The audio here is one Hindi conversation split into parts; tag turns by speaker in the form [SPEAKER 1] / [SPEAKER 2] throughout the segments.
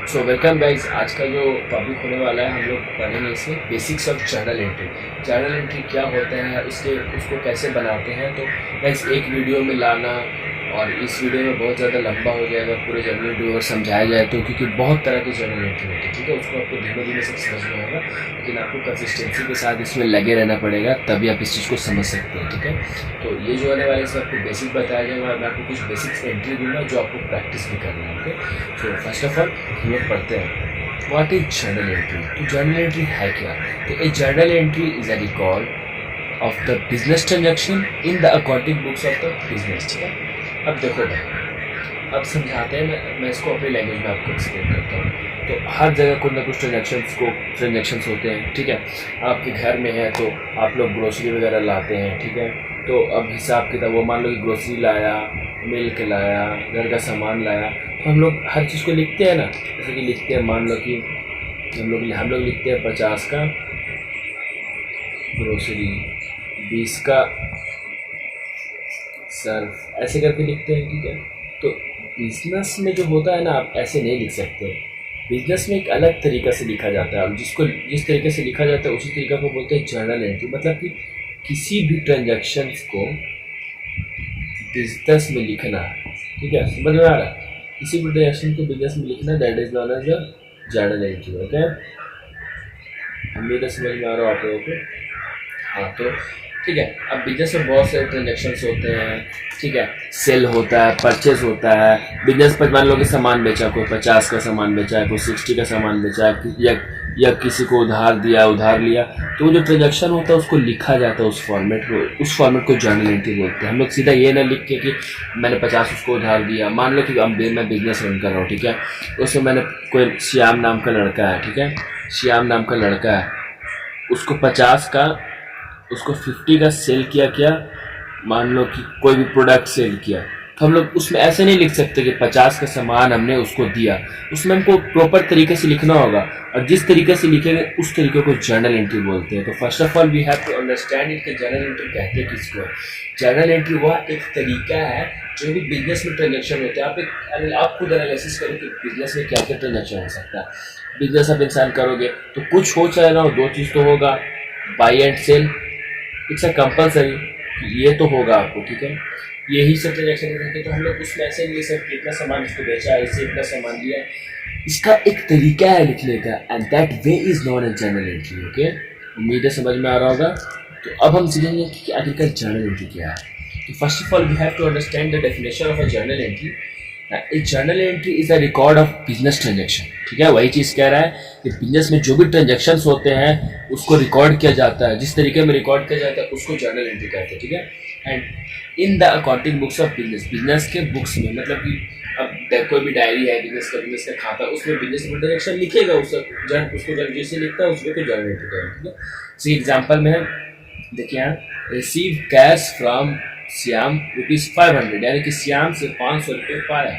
[SPEAKER 1] So welcome guys. आज का जो टॉपिक होने वाला है, हम लोग पढ़ेंगे इसे basics of journal entry. Journal entry क्या होता है, उसको कैसे बनाते हैं। तो गाइस एक वीडियो में लाना और इस वीडियो में बहुत ज़्यादा लंबा हो जाएगा पूरे जर्नल एंट्री और समझाया जाए तो, क्योंकि बहुत तरह की जर्नल एंट्री होती है। ठीक है, उसको आपको धीरे धीरे सब समझ में आएगा, लेकिन आपको कंसिस्टेंसी के साथ इसमें लगे रहना पड़ेगा, तभी आप इस चीज़ को समझ सकते हैं। ठीक है, तो ये जो होने वाला है इसमें आपको बेसिक बताया जाएगा और मैं आपको कुछ बेसिक्स एंट्री दूंगा जो आपको प्रैक्टिस भी करना है। Okay, so first of all हम लोग पढ़ते हैं व्हाट इज जर्नल एंट्री। तो जर्नल एंट्री है क्या? तो a journal entry is a record of the business transaction in the accounting books of the business. ठीक है, अब देखो भाई, अब समझाते हैं। मैं इसको अपनी लैंग्वेज में आपको एक्सप्लेन करता हूँ। तो हर जगह कुछ ना कुछ ट्रांजेक्शन्स होते हैं। ठीक है, आपके घर में है तो आप लोग ग्रोसरी वगैरह लाते हैं। ठीक है, तो अब हिसाब किताब, वो मान लो कि ग्रोसरी लाया, मिल्क लाया, घर का सामान लाया, तो हम लोग हर चीज़ को लिखते हैं ना। जैसे कि लिखते हैं, मान लो कि हम लोग लिखते हैं 50 का ग्रोसरी, 20 का सर्फ, ऐसे करके लिखते हैं। ठीक है, तो बिजनेस में जो होता है ना, आप ऐसे नहीं लिख सकते। बिजनेस में एक अलग तरीका से लिखा जाता है, जिस तरीके से लिखा जाता है उसी तरीका को बोलते हैं जर्नल एंट्री। मतलब कि किसी भी ट्रांजैक्शंस को बिजनेस में लिखना। ठीक है, समझ में आ रहा है? किसी भी ट्रांजैक्शन को बिजनेस में लिखना, that is known as a journal entry. Okay, मेरा समझ में आ रहा है आप लोगों को? हाँ, तो ठीक है। अब बिजनेस में बहुत सारे ट्रांजेक्शन्स होते हैं। ठीक है, सेल होता है, परचेज होता है। बिजनेस पर मान लो कि सामान बेचा, कोई 50 का सामान बेचा है, कोई 60 का सामान बेचा है, या किसी को उधार दिया, उधार लिया, तो वो जो ट्रांजेक्शन होता है उसको लिखा जाता है उस फॉर्मेट को जर्नल एंट्री बोलते हैं। हम लोग सीधा ये ना लिख के कि मैंने 50 उसको उधार दिया। मान लो कि अब मैं बिजनेस रन कर रहा हूँ। ठीक है, उसमें मैंने कोई श्याम नाम का लड़का है। ठीक है, श्याम नाम का लड़का है, उसको 50 का, उसको 50 का सेल किया, मान लो कि कोई भी प्रोडक्ट सेल किया, तो हम लोग उसमें ऐसे नहीं लिख सकते कि 50 का सामान हमने उसको दिया। उसमें हमको प्रॉपर तरीके से लिखना होगा, और जिस तरीके से लिखेंगे उस तरीके को जर्नल एंट्री बोलते हैं। तो first of all we have to understand it कि जर्नल एंट्री कहते हैं किसको। जर्नल एंट्री वह एक तरीका है जो भी बिजनेस में ट्रांजेक्शन होते हैं। आप खुद एनालिसिस करो कि बिजनेस में क्या क्या ट्रांजेक्शन हो सकता है। बिजनेस आप इंसान करोगे तो कुछ हो चाहे ना हो, दो चीज़ तो होगा, buy and sell, it's a compulsory, ये तो होगा आपको। ठीक है, यही सब ट्रांजेक्शन करते, तो हम लोग उसमें ऐसे नहीं सब इतना सामान इसको बेचा, इससे इतना सामान लिया। इसका एक तरीका है लिखने का, and that way is known as journal entry. Okay, उम्मीद है समझ में आ रहा होगा। तो अब हम सीखेंगे कि आखिरकार जर्नल एंट्री क्या है। तो first of all we have to understand the definition of a journal entry. A journal entry is a record of business transaction. ठीक है, वही चीज़ कह रहा है कि बिजनेस में जो भी ट्रांजेक्शन्स होते हैं उसको रिकॉर्ड किया जाता है, जिस तरीके में रिकॉर्ड किया जाता है उसको जर्नल एंट्री कहते हैं। ठीक है, and in the accounting books of business के बुक्स में, मतलब कि अब कोई भी डायरी है बिजनेस का खाता, उसमें बिजनेस में ट्रांजेक्शन लिखेगा, उसको जैसे लिखता है उसको जर्नल एंट्री करेगा। ठीक है, सी एग्जाम्पल में देखिए यहाँ, रिसीव कैश फ्रॉम श्याम ₹500, यानी कि श्याम से 500 रुपये पाया।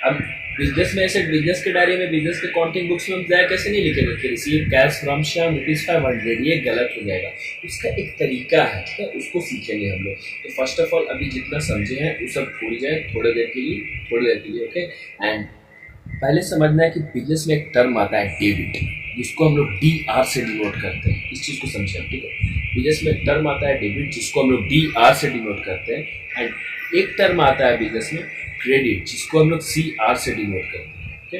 [SPEAKER 1] अब बिजनेस में, ऐसे बिजनेस के डायरी में, बिजनेस के अकाउंटिंग बुक्स में हम जाए कैसे नहीं लिखेंगे कि रिसीव कैश फ्रॉम श्याम ₹500, ये गलत हो जाएगा। उसका एक तरीका है। ठीक है, उसको सीखेंगे हम लोग। तो फर्स्ट ऑफ ऑल अभी जितना समझे हैं वो सब भूल जाए थोड़ी देर के लिए। ओके, एंड पहले समझना है कि बिजनेस में एक टर्म आता है डेबिट, जिसको हम लोग DR से डिनोट करते हैं। इस चीज़ को समझें। ठीक है, बिजनेस में एक टर्म आता है डेबिट, जिसको हम लोग DR से डिनोट करते हैं, एंड एक टर्म आता है बिजनेस में क्रेडिट, जिसको हम लोग CR से डिनोट करते हैं। ओके,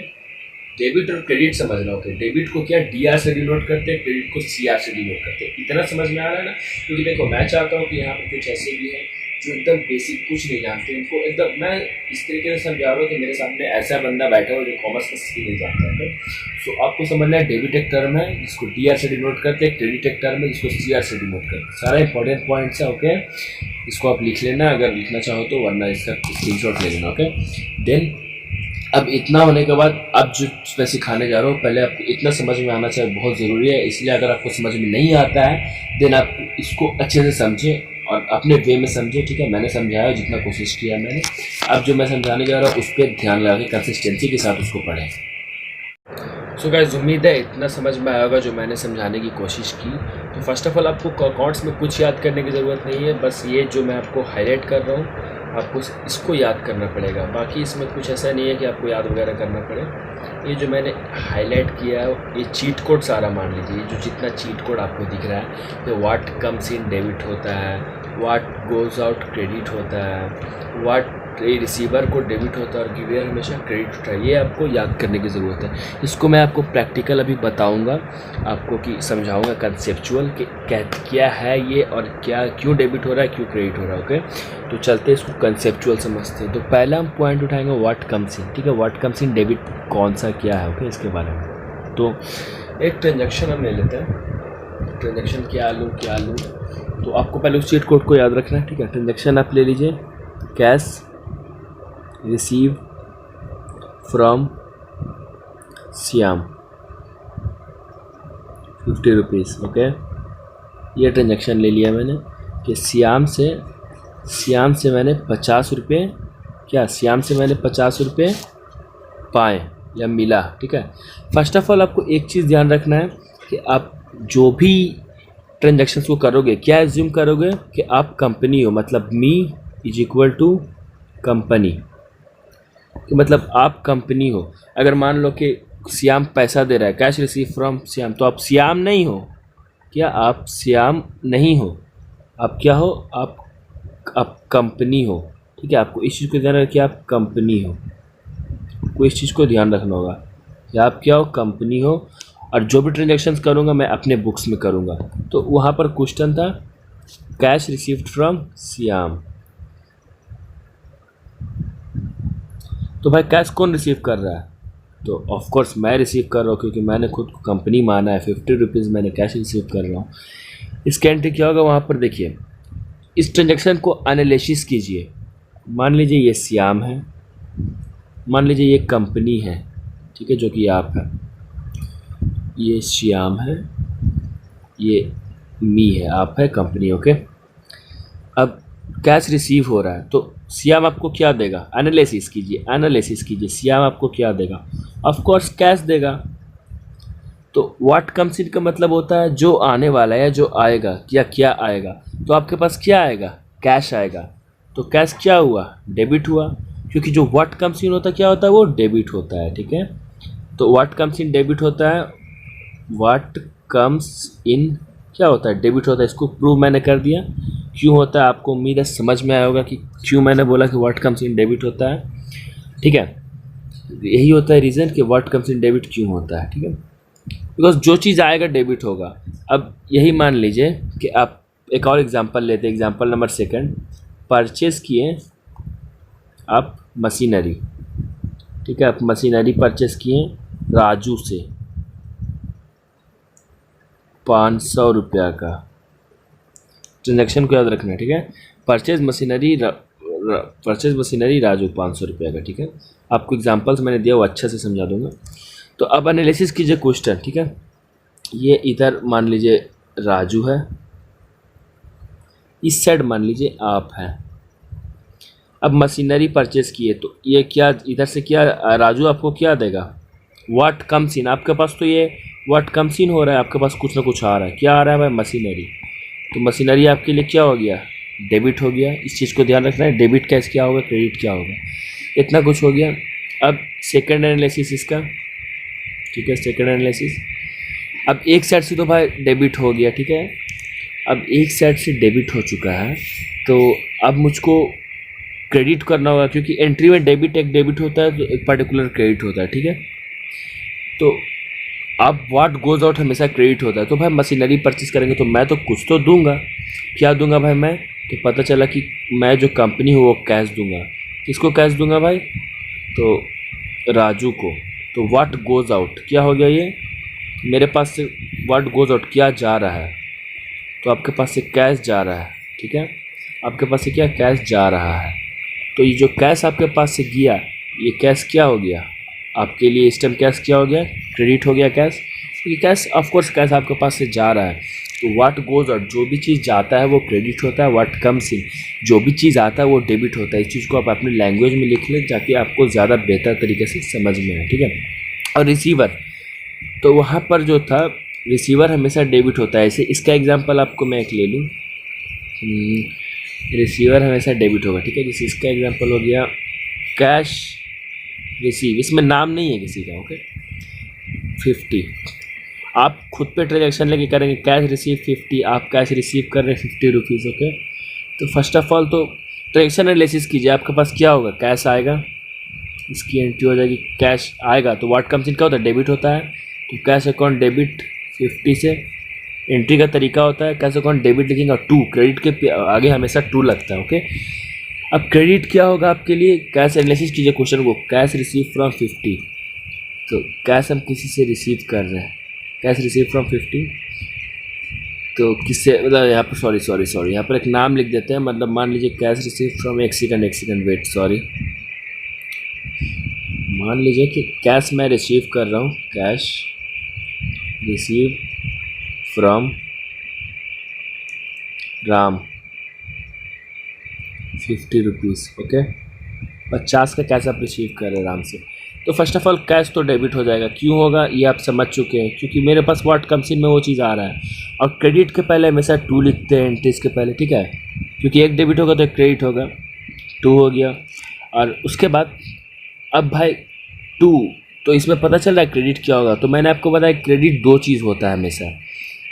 [SPEAKER 1] डेबिट और क्रेडिट समझना होता है। डेबिट को क्या DR से डिनोट करते हैं, क्रेडिट को CR से डिनोट करते हैं। इतना समझ में आ रहा है ना? क्योंकि देखो, मैं चाहता हूँ कि यहाँ पर कुछ ऐसे भी हैं जो एकदम बेसिक कुछ नहीं जानते, उनको एकदम मैं इस तरीके से समझा रहा हूँ कि मेरे सामने ऐसा बंदा बैठा हो जो कॉमर्स का स्किल नहीं जानता है। सो आपको समझना है, डेबिट एक टर्म है जिसको DR से डिनोट करते हैं, क्रेडिट एक टर्म है जिसको CR से डिनोट करते हैं। सारा इंपॉर्टेंट पॉइंट्स है। ओके, इसको आप लिख लेना अगर लिखना चाहो तो, वरना इसका स्क्रीनशॉट ले लेना। ओके, देन अब इतना होने के बाद अब जो मैं सिखाने जा रहा हूँ, पहले आपको इतना समझ में आना चाहिए, बहुत ज़रूरी है। इसलिए अगर आपको समझ में नहीं आता है देन आप इसको अच्छे से समझें और अपने वे में समझे। ठीक है, मैंने समझाया जितना कोशिश किया मैंने। अब जो मैं समझाने जा रहा हूँ उस पर ध्यान लगा के कंसिस्टेंसी के साथ उसको पढ़ें। सो गाइस, उम्मीद है इतना समझ में आएगा जो मैंने समझाने की कोशिश की। तो फर्स्ट ऑफ ऑल आपको अकाउंट्स में कुछ याद करने की ज़रूरत नहीं है, बस ये जो मैं आपको हाईलाइट कर रहा हूँ आपको इसको याद करना पड़ेगा। बाकी इसमें कुछ ऐसा नहीं है कि आपको याद वगैरह करना पड़े। ये जो मैंने हाईलाइट किया है ये चीट कोड सारा मान लीजिए, ये जो जितना चीट कोड आपको दिख रहा है ये व्हाट कम्स इन डेबिट होता है, व्हाट गोज़ आउट क्रेडिट होता है, व्हाट रिसीवर को डेबिट होता है और गिवियर हमेशा क्रेडिट होता है। ये आपको याद करने की ज़रूरत है। इसको मैं आपको प्रैक्टिकल अभी बताऊंगा आपको कि समझाऊंगा कंसेप्चुअल कि क्या है ये और क्या क्यों डेबिट हो रहा है क्यों क्रेडिट हो रहा है। ओके, तो चलते हैं इसको कंसेप्चुअल समझते हैं। तो पहला हम पॉइंट उठाएंगे व्हाट कम्स इन। ठीक है, व्हाट कम्स इन डेबिट कौन सा क्या है, ओके, इसके बारे में। तो एक ट्रांजेक्शन हम ले लेते हैं। ट्रांजेक्शन क्या लूँ तो आपको पहले उस चीट कोड को याद रखना है। ठीक है, ट्रांजेक्शन आप ले लीजिए cash receive from Shyam 50 rupees. Okay, ये ट्रांजेक्शन ले लिया मैंने कि श्याम से मैंने 50 रुपये श्याम से मैंने 50 रुपये पाए या मिला। ठीक है, फर्स्ट ऑफ ऑल आपको एक चीज़ ध्यान रखना है कि आप जो भी ट्रांजेक्शन्स को करोगे क्या एज्यूम करोगे कि आप कंपनी हो, मतलब me is equal to company, कि मतलब आप कंपनी हो। अगर मान लो कि श्याम पैसा दे रहा है कैश रिसीव फ्रॉम श्याम, तो आप श्याम नहीं हो। क्या आप श्याम नहीं हो, आप क्या हो, आप कंपनी हो। ठीक है, आपको इस चीज़ को ध्यान रखना कि आप कंपनी हो, आपको इस चीज़ को ध्यान रखना होगा कि आप क्या हो, कंपनी हो। और जो भी ट्रांजेक्शन्स करूँगा मैं अपने बुक्स में करूँगा। तो वहाँ पर क्वेश्चन था कैश रिसीव्ड फ्रॉम श्याम, तो भाई कैश कौन रिसीव कर रहा है, तो ऑफ कोर्स मैं रिसीव कर रहा हूँ क्योंकि मैंने खुद को कंपनी माना है। 50 रुपीज़ मैंने कैश रिसीव कर रहा हूँ। इसका एंट्री क्या होगा वहाँ पर देखिए, इस ट्रांजेक्शन को एनालिसिस कीजिए। मान लीजिए ये श्याम है, मान लीजिए ये कंपनी है, ठीक है, जो कि आप है, ये श्याम है, ये मी है, आप है, कंपनी। ओके, अब कैश रिसीव हो रहा है तो श्याम आपको क्या देगा, एनालिसिस कीजिए श्याम आपको क्या देगा, ऑफ कोर्स कैश देगा। तो व्हाट कम्स इन का मतलब होता है जो आने वाला है या जो आएगा या क्या आएगा। तो आपके पास क्या आएगा, कैश आएगा। तो कैश क्या हुआ, डेबिट हुआ, क्योंकि जो व्हाट कम्स इन होता है क्या होता है, वो डेबिट होता है। ठीक है, तो व्हाट कम्स इन डेबिट होता है, व्हाट कम्स इन क्या होता है, डेबिट होता है। इसको प्रूव मैंने कर दिया क्यों होता है, आपको उम्मीद है समझ में आया होगा कि क्यों मैंने बोला कि व्हाट कम्स इन डेबिट होता है। ठीक है, यही होता है रीज़न कि व्हाट कम्स इन डेबिट क्यों होता है। ठीक है, बिकॉज जो चीज़ आएगा डेबिट होगा। अब यही मान लीजिए कि आप एक और एग्जांपल लेते हैं, एग्जांपल नंबर 2, परचेज़ किए आप मशीनरी। ठीक है, आप मशीनरी परचेज़ किए राजू से 500 रुपया का। ट्रांजेक्शन को याद रखना है। ठीक है, परचेज मशीनरी राजू 500 रुपये का। ठीक है, आपको एग्जांपल्स मैंने दिया वो अच्छा से समझा दूंगा। तो अब एनालिसिस कीजिए क्वेश्चन। ठीक है, ये इधर मान लीजिए राजू है, इस साइड मान लीजिए आप हैं। अब मशीनरी परचेज किए तो ये क्या, इधर से क्या राजू आपको क्या देगा, व्हाट कम्स इन। आपके पास तो ये व्हाट कम्स इन हो रहा है, आपके पास कुछ ना कुछ आ रहा है। क्या आ रहा है भाई, मशीनरी। तो मशीनरी आपके लिए क्या हो गया, डेबिट हो गया। इस चीज़ को ध्यान रखना है, डेबिट कैश क्या होगा, क्रेडिट क्या होगा, इतना कुछ हो गया। अब सेकंड एनालिसिस इसका। ठीक है, सेकंड एनालिसिस। अब एक साइड से तो भाई डेबिट हो गया। ठीक है, अब एक साइड से डेबिट हो चुका है तो अब मुझको क्रेडिट करना होगा, क्योंकि एंट्री में एक डेबिट होता है तो एक पर्टिकुलर क्रेडिट होता है। ठीक है, तो अब व्हाट गोज आउट हमेशा क्रेडिट होता है। तो भाई मशीनरी परचेस करेंगे तो मैं तो कुछ तो दूंगा। क्या दूंगा भाई मैं, तो पता चला कि मैं जो कंपनी हूँ वो कैश दूंगा। किसको कैश दूंगा भाई, तो राजू को। तो व्हाट गोज आउट क्या हो गया, ये मेरे पास से व्हाट गोज आउट क्या जा रहा है, तो आपके पास से कैश जा रहा है। ठीक है, आपके पास से क्या कैश जा रहा है। तो ये जो कैश आपके पास से गया, ये कैश क्या हो गया आपके लिए, इस टाइम कैश क्या हो गया, क्रेडिट हो गया कैश। क्योंकि कैश ऑफ कोर्स कैश आपके पास से जा रहा है। तो व्हाट गोज आउट, जो भी चीज़ जाता है वो क्रेडिट होता है। व्हाट कम्स इन, जो भी चीज़ आता है वो डेबिट होता है। इस चीज़ को आप अपनी लैंग्वेज में लिख लें ताकि आपको ज़्यादा बेहतर तरीके से समझ में आए। ठीक है, और रिसीवर, तो वहाँ पर जो था रिसीवर हमेशा डेबिट होता है। ऐसे इसका एग्जांपल आपको मैं एक ले लूँ, रिसीवर हमेशा डेबिट होगा, ठीक है। जैसे इसका एग्जांपल हो गया कैश रिसीव, इसमें नाम नहीं है किसी का, ओके। 50 आप खुद पे ट्रांजेक्शन लेके करेंगे, कैश रिसीव 50, आप कैश रिसीव कर रहे हैं 50 रुपीज़, ओके। तो फर्स्ट ऑफ ऑल तो ट्रांजेक्शन एनालिसिस कीजिए, आपके पास क्या होगा, कैश आएगा, इसकी एंट्री हो जाएगी, कैश आएगा तो व्हाट कम्स इन क्या होता है, डेबिट होता है। तो कैश अकाउंट डेबिट 50 से, एंट्री का तरीका होता है कैश अकाउंट डेबिट लिखेंगे, 2 क्रेडिट के आगे हमेशा 2 लगता है, ओके। अब क्रेडिट क्या होगा आपके लिए, कैश एनालिसिस कीजिए क्वेश्चन को, कैश रिसीव फ्रॉम 50, तो कैश हम किसी से रिसीव कर रहे हैं, कैश रिसीव फ्रॉम 50, तो किससे, मतलब यहाँ पर सॉरी यहाँ पर एक नाम लिख देते हैं, मतलब मान लीजिए कैश रिसीव फ्रॉम, एक सेकंड वेट, सॉरी, मान लीजिए कि कैश मैं रिसीव कर रहा हूँ, cash receive from Ram 50 rupees, okay. 50 का कैश आप रिसीव कर रहे हैं राम से, तो फर्स्ट ऑफ ऑल कैश तो डेबिट हो जाएगा, क्यों होगा ये आप समझ चुके हैं, क्योंकि मेरे पास व्हाट कम्स इन में वो चीज़ आ रहा है। और क्रेडिट के पहले हमेशा 2 लिखते हैं एंट्रीज के पहले, ठीक है, क्योंकि एक डेबिट होगा तो एक क्रेडिट होगा, 2 हो गया। और उसके बाद अब भाई 2, तो इसमें पता चल रहा है क्रेडिट क्या होगा, तो मैंने आपको बताया क्रेडिट 2 चीज़ होता है हमेशा,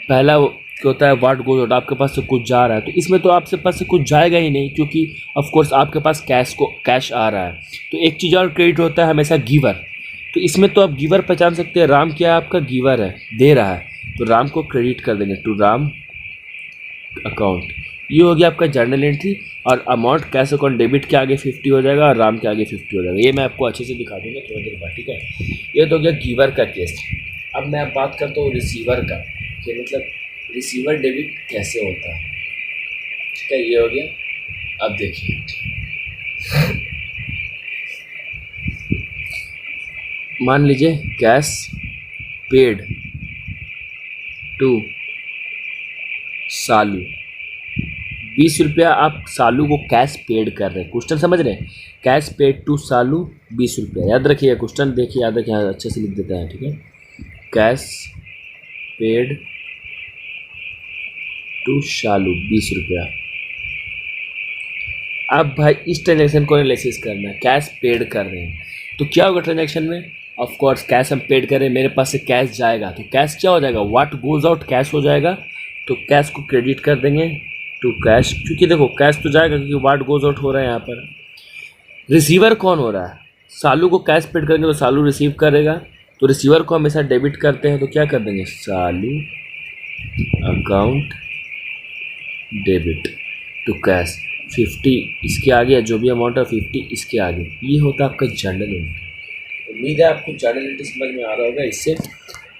[SPEAKER 1] पहला क्या होता है व्हाट गोज आउट, आपके पास से कुछ जा रहा है, तो इसमें तो आपके पास से कुछ जाएगा ही नहीं, क्योंकि ऑफ कोर्स आपके पास कैश आ रहा है। तो एक चीज़ और क्रेडिट होता है हमेशा गिवर, तो इसमें तो आप गिवर पहचान सकते हैं, राम क्या है आपका, गिवर है, दे रहा है, तो राम को क्रेडिट कर देंगे टू राम अकाउंट, ये हो गया आपका जर्नल एंट्री। और अमाउंट कैश अकाउंट डेबिट के आगे 50 हो जाएगा और राम के आगे 50 हो जाएगा, ये मैं आपको अच्छे से दिखा दूंगा थोड़ी देर बाद, ठीक है। ये तो हो गया गिवर का केस। अब मैं बात करता हूँ रिसीवर का, कि मतलब रिसीवर डेबिट कैसे होता है, ठीक है, ये हो गया। अब देखिए मान लीजिए कैश पेड टू सालू, 20 रुपया आप सालू को कैश पेड कर रहे हैं, क्वेश्चन समझ रहे हैं, कैश पेड टू सालू 20 रुपया, याद रखिए क्वेश्चन, देखिए याद रखिए, अच्छे से लिख देता है, ठीक है, कैश पेड टू शालू 20 रुपया। अब भाई इस ट्रांजेक्शन को एनालिसिस करना है, कैश पेड कर रहे हैं, तो क्या होगा ट्रांजेक्शन में, ऑफ कोर्स कैश हम पेड कर रहे हैं, मेरे पास से कैश जाएगा, तो कैश क्या हो जाएगा, व्हाट गोज आउट कैश हो जाएगा, तो कैश को क्रेडिट कर देंगे टू कैश, क्योंकि देखो कैश तो जाएगा क्योंकि व्हाट गोज आउट हो रहा है यहाँ पर। रिसीवर कौन हो रहा है, सालू को कैश पेड करेंगे तो सालू रिसीव करेगा, तो रिसीवर को हमेशा डेबिट करते हैं, तो क्या कर देंगे, सालू अकाउंट डेबिट टू कैश 50, इसके आगे जो भी अमाउंट है 50 इसके आगे, ये होता है आपका जर्नल एंट्री। उम्मीद है आपको जर्नल एंट्री समझ में आ रहा होगा इससे।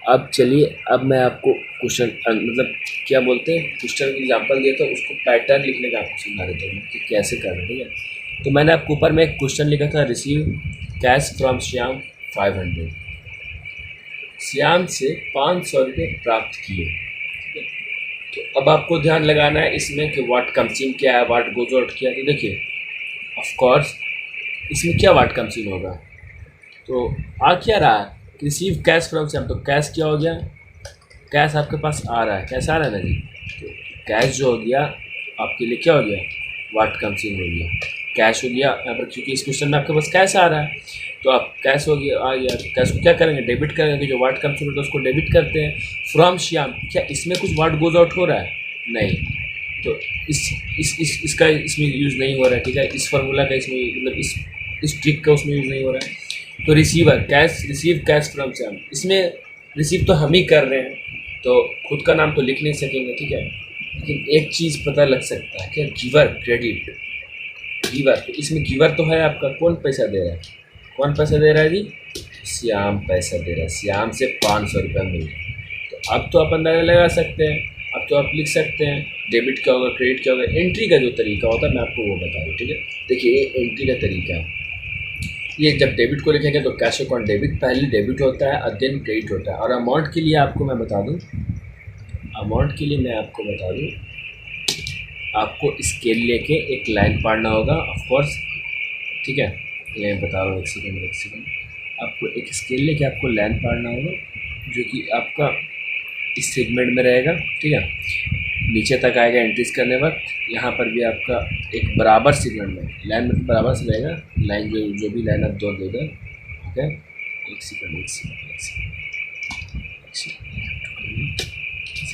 [SPEAKER 1] अब चलिए, अब मैं आपको क्वेश्चन मतलब क्या बोलते हैं क्वेश्चन एग्जांपल देता हूँ, उसको पैटर्न लिखने का आपको समझा देता हूँ कि कैसे करना, ठीक है। तो मैंने आपको ऊपर में एक क्वेश्चन लिखा था, receive cash from Shyam 500, Shyam से 500 रुपये प्राप्त किए। तो अब आपको ध्यान लगाना है इसमें कि व्हाट कम्स इन क्या है, व्हाट गोज आउट क्या है। तो देखिए ऑफ कोर्स इसमें क्या व्हाट कम्स इन होगा, तो आ क्या रहा है, रिसीव कैश फ्रॉम श्याम, तो कैश क्या हो गया, कैश आपके पास आ रहा है, कैश आ रहा है ना जी, तो कैश जो हो गया आपके लिए क्या हो गया, व्हाट कम्स इन हो गया, कैश हो गया यहाँ पर, क्योंकि इस क्वेश्चन में आपके पास कैश आ रहा है, तो आप कैश हो गया आ गया, कैश को क्या करेंगे, डेबिट करेंगे, कि जो व्हाट कम्स इन होता है उसको डेबिट करते हैं। फ्रॉम श्याम, क्या इसमें कुछ व्हाट गोज आउट हो रहा है, नहीं, तो इसका इसमें यूज़ नहीं हो रहा है, ठीक है, इस फार्मूला का इसमें मतलब इस ट्रिक का उसमें यूज़ नहीं हो रहा है। तो receiver cash, receive cash from Shyam, इसमें रिसीव तो हम ही कर रहे हैं, तो खुद का नाम तो लिख नहीं सकेंगे, ठीक है, लेकिन एक चीज़ पता लग सकता है कि गिवर क्रेडिट, गिवर, तो इसमें गिवर तो है आपका, कौन पैसा दे रहा है, कौन पैसा दे रहा है जी, श्याम पैसा दे रहा है, श्याम से 500 रुपया मिल रहा है। तो अब तो आप अंदाजा लगा सकते हैं, अब तो आप लिख सकते हैं डेबिट क्या होगा, क्रेडिट क्या होगा। एंट्री का जो तरीका होता है मैं आपको वो बता दूँ, ठीक है। देखिए ये एंट्री का तरीका है, ये जब डेबिट को लिखेंगे तो कैश अकाउंट डेबिट, पहले डेबिट होता है और देन क्रेडिट होता है। और अमाउंट के लिए आपको मैं बता दूँ, अमाउंट के लिए मैं आपको बता दूँ, आपको स्केल लेके एक लाइन पढ़ना होगा ऑफ कोर्स, ठीक है, ये बता रहा हूँ, एक सेकंड, आपको एक स्केल लेके आपको लाइन पढ़ना होगा जो कि आपका इस सेगमेंट में रहेगा, ठीक है। नीचे तक आएगा एंट्रीज करने पर। यहाँ पर भी आपका एक बराबर सिग्नल में लाइन में बराबर से रहेगा, लाइन जो भी लाइन आप दो देगा, ठीक है। एक सेकंड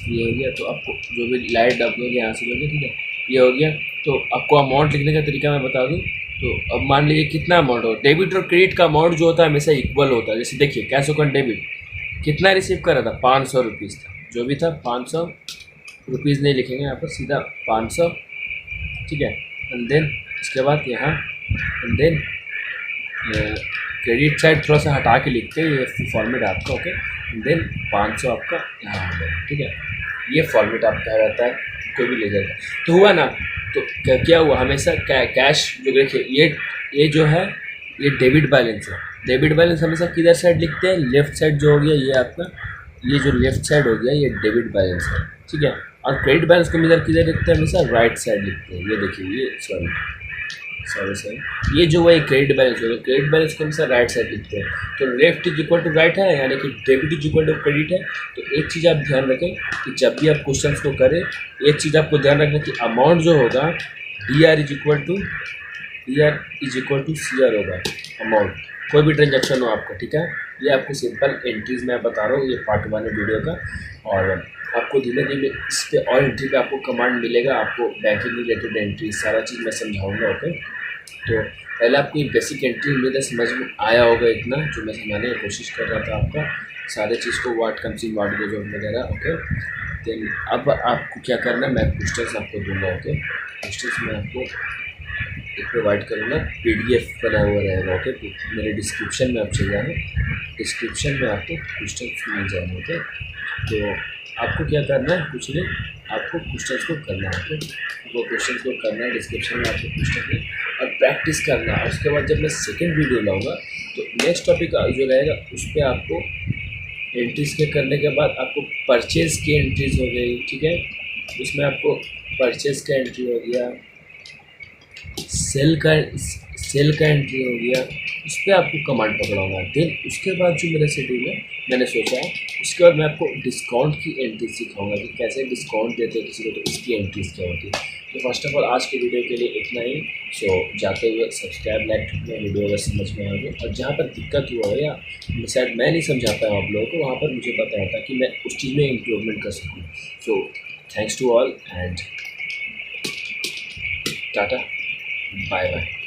[SPEAKER 1] ये हो गया। तो आपको जो भी लाइट आप लोगे यहाँ से लोगे, ठीक है, ये हो गया। तो आपको अमाउंट लिखने का तरीका मैं बता दूँ। तो अब मान लीजिए कितना अमाउंट हो, डेबिट और क्रेडिट का अमाउंट जो होता है हमेशा इक्वल होता है। जैसे देखिए कैश अकाउंट डेबिट कितना रिसीव कर रहा था, 500 रुपीज़ था, जो भी था 500 रुपीज़ नहीं लिखेंगे यहाँ पर, सीधा 500, ठीक है। एंड देन इसके बाद यहाँ एंड देन क्रेडिट साइड थोड़ा सा हटा के लिखते हैं, ये फॉर्मेट आपका, ओके। एंड देन 500 आपका यहाँ आ गया, ठीक है। ये फॉर्मेट आपका रहता है, कोई भी ले जाएगा। तो हुआ ना, तो क्या हुआ, हमेशा कैश जो देखिए ये जो है ये डेबिट बैलेंस है। डेबिट बैलेंस हमेशा किधर साइड लिखते हैं, लेफ्ट साइड जो हो गया ये आपका, ये जो लेफ्ट साइड हो गया ये डेबिट बैलेंस है, ठीक है। और क्रेडिट बैलेंस को इधर किधर लिखते हैं, हमेशा राइट साइड लिखते हैं। ये देखिए ये सॉरी ये जो है क्रेडिट बैलेंस होगा, क्रेडिट बैलेंस को हमेशा राइट साइड लिखते हैं। तो left is equal to right है, यानी कि debit is equal to credit है। तो एक चीज़ आप ध्यान रखें कि जब भी आप क्वेश्चन को करें, एक चीज़ आपको ध्यान रखना कि अमाउंट जो होगा DR is equal to CR होगा अमाउंट, कोई भी ट्रांजेक्शन हो आपका, ठीक है। ये आपको सिंपल एंट्रीज मैं बता रहा हूँ, ये पार्ट 1 है वीडियो का। और आपको धीरे धीरे इस पे और एंट्री पे आपको कमांड मिलेगा, आपको बैंकिंग रिलेटेड एंट्री सारा चीज़ मैं समझाऊंगा, ओके। तो पहले आपको एक बेसिक एंट्री मेरे समझ में आया होगा, इतना जो मैं समझाने की कोशिश कर रहा था आपका, सारे चीज़ को what comes in what goes out वगैरह, ओके। देन अब आपको क्या करना है, मैं क्वेश्चंस आपको दूंगा, ओके। क्वेश्चंस मैं आपको एक प्रोवाइड करूँगा, PDF बना हुआ रहेगा, ओके। मेरे डिस्क्रिप्शन में आप चले जाना, डिस्क्रिप्शन में आपको क्वेश्चंस मिल जाएंगे, ओके। तो आपको क्या करना है, कुछ नहीं, आपको क्वेश्चंस को करना है, ओके। आपको क्वेश्चंस को करना है, डिस्क्रिप्शन में आपको क्वेश्चन है और प्रैक्टिस करना है। उसके बाद जब मैं सेकंड वीडियो लाऊंगा तो नेक्स्ट टॉपिक जो रहेगा उस पर आपको एंट्रीज के करने के बाद आपको परचेज़ की एंट्रीज हो गई, ठीक है। उसमें आपको परचेज़ का एंट्री हो गया, सेल का एंट्री हो गया, उस पर आपको कमांड पकड़ाऊंगा। देन उसके बाद जो मेरा शेड्यूल है मैंने सोचा है, उसके बाद मैं आपको डिस्काउंट की एंट्री सिखाऊंगा कि कैसे डिस्काउंट देते हैं किसी को, तो इसकी एंट्रीज क्या होती है। तो फर्स्ट ऑफ ऑल आज के वीडियो के लिए इतना ही। सो जाते हुए सब्सक्राइब लाइक में वीडियो अगर समझ में आ गई, और जहाँ पर दिक्कत हुआ है या शायद मैं नहीं समझा पाया आप लोगों को, वहाँ पर मुझे बताया था कि मैं उस चीज़ में इम्प्रूवमेंट कर सकूँ। So thanks to all and tata, bye bye.